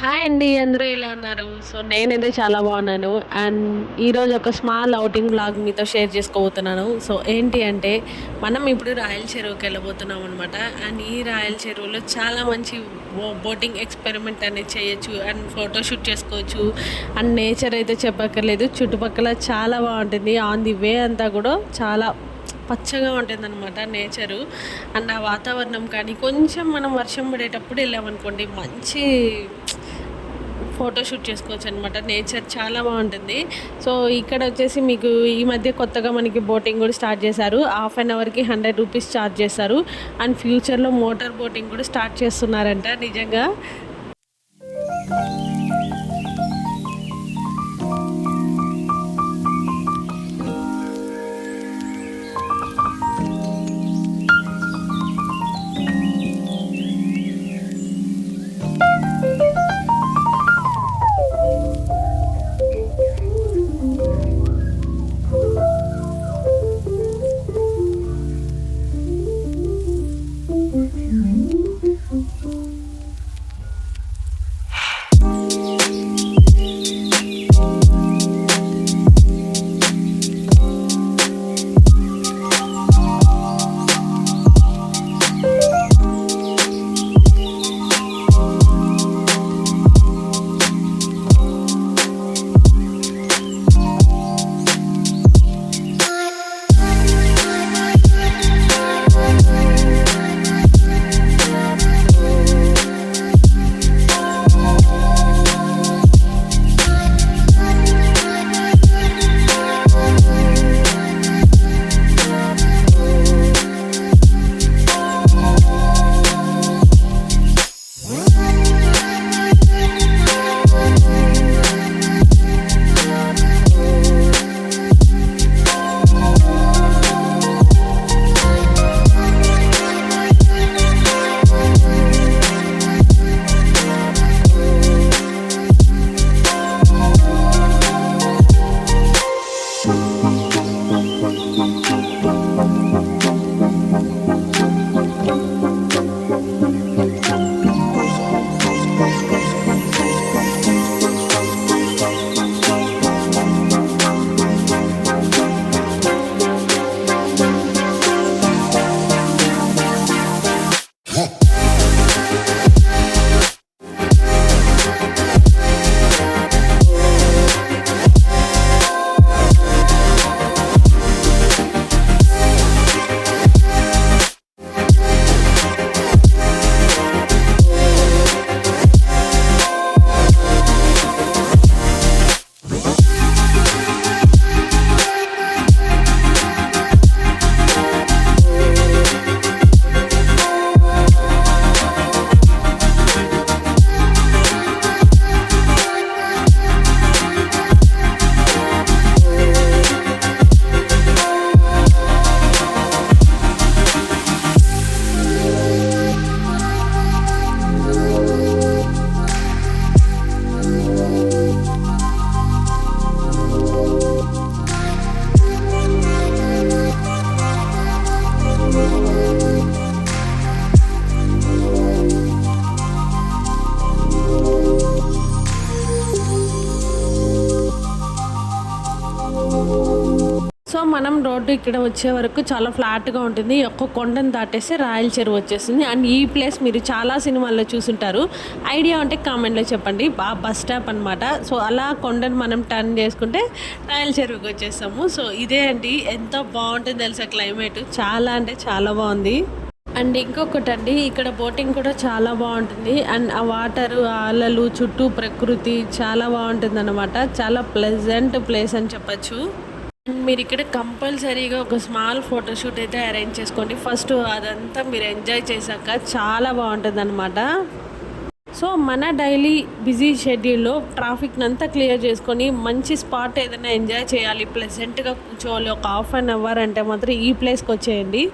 Hi అండి. అందరూ ఎలా ఉన్నారు? సో, నేనైతే చాలా బాగున్నాను. అండ్ ఈరోజు ఒక స్మాల్ ఔటింగ్ వ్లాగ్ మీతో షేర్ చేసుకోబోతున్నాను. సో, ఏంటి అంటే మనం ఇప్పుడు రాయల చెరువుకెళ్ళబోతున్నాం అనమాట. అండ్ ఈ రాయల చెరువులో చాలా మంచి బోటింగ్ ఎక్స్పెరిమెంట్ అనేది చేయొచ్చు. అండ్ ఫోటోషూట్ చేసుకోవచ్చు. అండ్ నేచర్ అయితే చెప్పక్కర్లేదు. చుట్టుపక్కల చాలా బాగుంటుంది. ఆన్ ది వే అంతా కూడా చాలా పచ్చగా ఉంటుందన్నమాట నేచరు. అండ్ ఆ వాతావరణం కానీ కొంచెం మనం వర్షం పడేటప్పుడు వెళ్ళామనుకోండి మంచి ఫోటోషూట్ చేసుకోవచ్చు అనమాట. నేచర్ చాలా బాగుంటుంది. సో ఇక్కడ వచ్చేసి మీకు ఈ మధ్య కొత్తగా మనకి బోటింగ్ కూడా స్టార్ట్ చేశారు. హాఫ్ అన్ అవర్కి ₹100 ఛార్జ్ చేస్తారు. అండ్ ఫ్యూచర్లో మోటార్ బోటింగ్ కూడా స్టార్ట్ చేస్తున్నారంట నిజంగా. సో మనం రోడ్డు ఇక్కడ వచ్చే వరకు చాలా ఫ్లాట్గా ఉంటుంది. ఒక్క కొండను దాటేస్తే రాయల చెరువు వచ్చేస్తుంది. అండ్ ఈ ప్లేస్ మీరు చాలా సినిమాల్లో చూసుంటారు. ఐడియా ఉంటే కామెంట్లో చెప్పండి. బస్ స్టాప్ అనమాట. సో అలా కొండను మనం టర్న్ చేసుకుంటే రాయల చెరువుకి వచ్చేస్తాము. సో ఇదే అండి, ఎంత బాగుంటుంది తెలుసా క్లైమేట్. చాలా అంటే చాలా బాగుంది. అండ్ ఇంకొకటి అండి, ఇక్కడ బోటింగ్ కూడా చాలా బాగుంటుంది. అండ్ ఆ వాటరు, ఆ అలలు, చుట్టూ ప్రకృతి చాలా బాగుంటుంది అనమాట. చాలా ప్లెజెంట్ ప్లేస్ అని చెప్పచ్చు. మీరు ఇక్కడ కంపల్సరీగా ఒక స్మాల్ ఫోటోషూట్ అయితే అరేంజ్ చేసుకోండి. ఫస్ట్ అదంతా మీరు ఎంజాయ్ చేశాక చాలా బాగుంటుంది అనమాట. సో మన డైలీ బిజీ షెడ్యూల్లో ట్రాఫిక్ని అంతా క్లియర్ చేసుకొని మంచి స్పాట్ ఏదైనా ఎంజాయ్ చేయాలి, ప్లెజెంట్గా కూర్చోవాలి ఒక హాఫ్ అన్ అవర్ అంటే మాత్రం ఈ ప్లేస్కి వచ్చేయండి.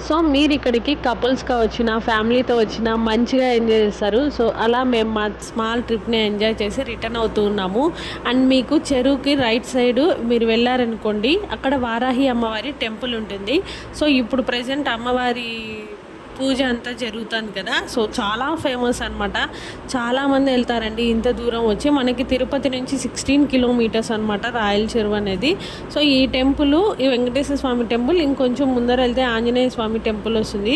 సో మీరు ఇక్కడికి కపుల్స్గా వచ్చిన ఫ్యామిలీతో వచ్చిన మంచిగా ఎంజాయ్ చేస్తారు. సో అలా మేము మా స్మాల్ ట్రిప్ని ఎంజాయ్ చేసి రిటర్న్ అవుతూ ఉన్నాము. అండ్ మీకు చెరువుకి రైట్ సైడ్ మీరు వెళ్ళారనుకోండి, అక్కడ వారాహి అమ్మవారి టెంపుల్ ఉంటుంది. సో ఇప్పుడు ప్రజెంట్ అమ్మవారి పూజ అంతా జరుగుతుంది కదా. సో చాలా ఫేమస్ అనమాట. చాలామంది వెళ్తారండి ఇంత దూరం వచ్చి. మనకి తిరుపతి నుంచి 16 కిలోమీటర్స్ అనమాట రాయల చెరువు అనేది. సో ఈ టెంపుల్, ఈ వెంకటేశ్వర స్వామి టెంపుల్, ఇంకొంచెం ముందర వెళ్తే ఆంజనేయ స్వామి టెంపుల్ వస్తుంది.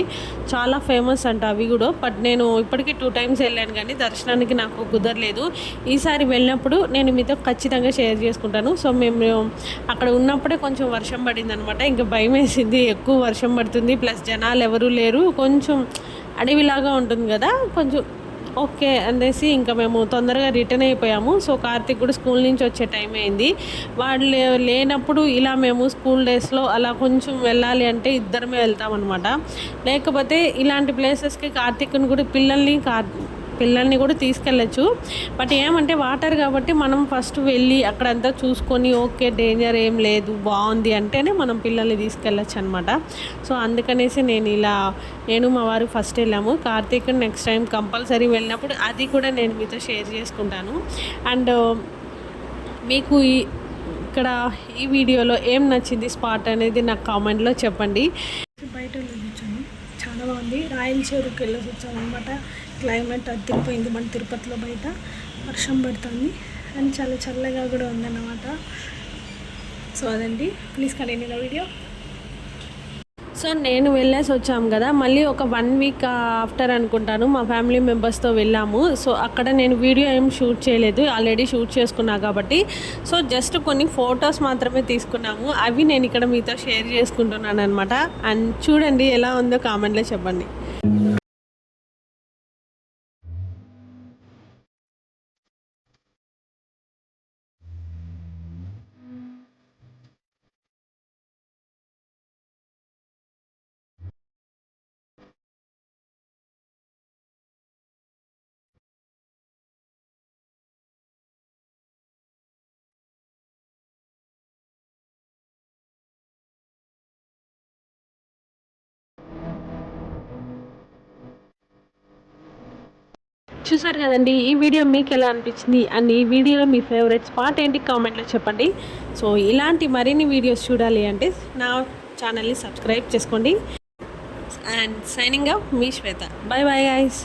చాలా ఫేమస్ అంట అవి కూడా. బట్ నేను ఇప్పటికీ 2 times వెళ్ళాను కానీ దర్శనానికి నాకు కుదరలేదు. ఈసారి వెళ్ళినప్పుడు నేను మీతో ఖచ్చితంగా షేర్ చేసుకుంటాను. సో మేము అక్కడ ఉన్నప్పుడే కొంచెం వర్షం పడింది అనమాట. ఇంకా భయం వేసింది, ఎక్కువ వర్షం పడుతుంది, ప్లస్ జనాలు ఎవరూ లేరు, కొంచెం అడవిలాగా ఉంటుంది కదా, కొంచెం ఓకే అనేసి ఇంకా మేము తొందరగా రిటర్న్ అయిపోయాము. సో కార్తీక్ కూడా స్కూల్ నుంచి వచ్చే టైం అయింది. వాళ్ళు లేనప్పుడు ఇలా మేము స్కూల్ డేస్లో అలా కొంచెం వెళ్ళాలి అంటే ఇద్దరమే వెళ్తామన్నమాట. లేకపోతే ఇలాంటి ప్లేసెస్కి కార్తీక్ని కూడా పిల్లల్ని కూడా తీసుకెళ్ళచ్చు. బట్ ఏమంటే వాటర్ కాబట్టి మనం ఫస్ట్ వెళ్ళి అక్కడంతా చూసుకొని ఓకే డేంజర్ ఏం లేదు బాగుంది అంటేనే మనం పిల్లల్ని తీసుకెళ్ళచ్చు అనమాట. సో అందుకనేసి నేను మా వారు ఫస్ట్ వెళ్ళాము. కార్తీక్ నెక్స్ట్ టైం కంపల్సరీ వెళ్ళినప్పుడు అది కూడా నేను మీతో షేర్ చేసుకుంటాను. అండ్ మీకు ఇక్కడ ఈ వీడియోలో ఏం నచ్చింది స్పాట్ అనేది నాకు కామెంట్లో చెప్పండి. బయట వచ్చాను, చాలా బాగుంది. రాయల చెరువుకి వెళ్ళేసి వచ్చాము అనమాట. క్లైమేట్ అదిరిపోయింది. మన తిరుపతిలో బయట వర్షం పడుతుంది అండ్ చాలా చల్లగా కూడా ఉందన్నమాట. సో అదండి, please continue the video. So నేను వెళ్ళేసి వచ్చాము కదా, మళ్ళీ ఒక 1 week ఆఫ్టర్ అనుకుంటాను మా ఫ్యామిలీ మెంబర్స్తో వెళ్ళాము. సో అక్కడ నేను వీడియో ఏం షూట్ చేయలేదు, ఆల్రెడీ షూట్ చేసుకున్నా కాబట్టి. సో జస్ట్ కొన్ని ఫొటోస్ మాత్రమే తీసుకున్నాము. అవి నేను ఇక్కడ మీతో షేర్ చేసుకుంటున్నాను అనమాట. అండ్ చూడండి ఎలా ఉందో కామెంట్లో చెప్పండి. చూసారు కదండి, ఈ వీడియో మీకు ఎలా అనిపించింది అండ్ ఈ వీడియోలో మీ ఫేవరెట్ స్పాట్ ఏంటి కామెంట్లో చెప్పండి. సో ఇలాంటి మరిన్ని వీడియోస్ చూడాలి అంటే నా ఛానల్ని సబ్స్క్రైబ్ చేసుకోండి. And signing off me Shweta. By bye guys.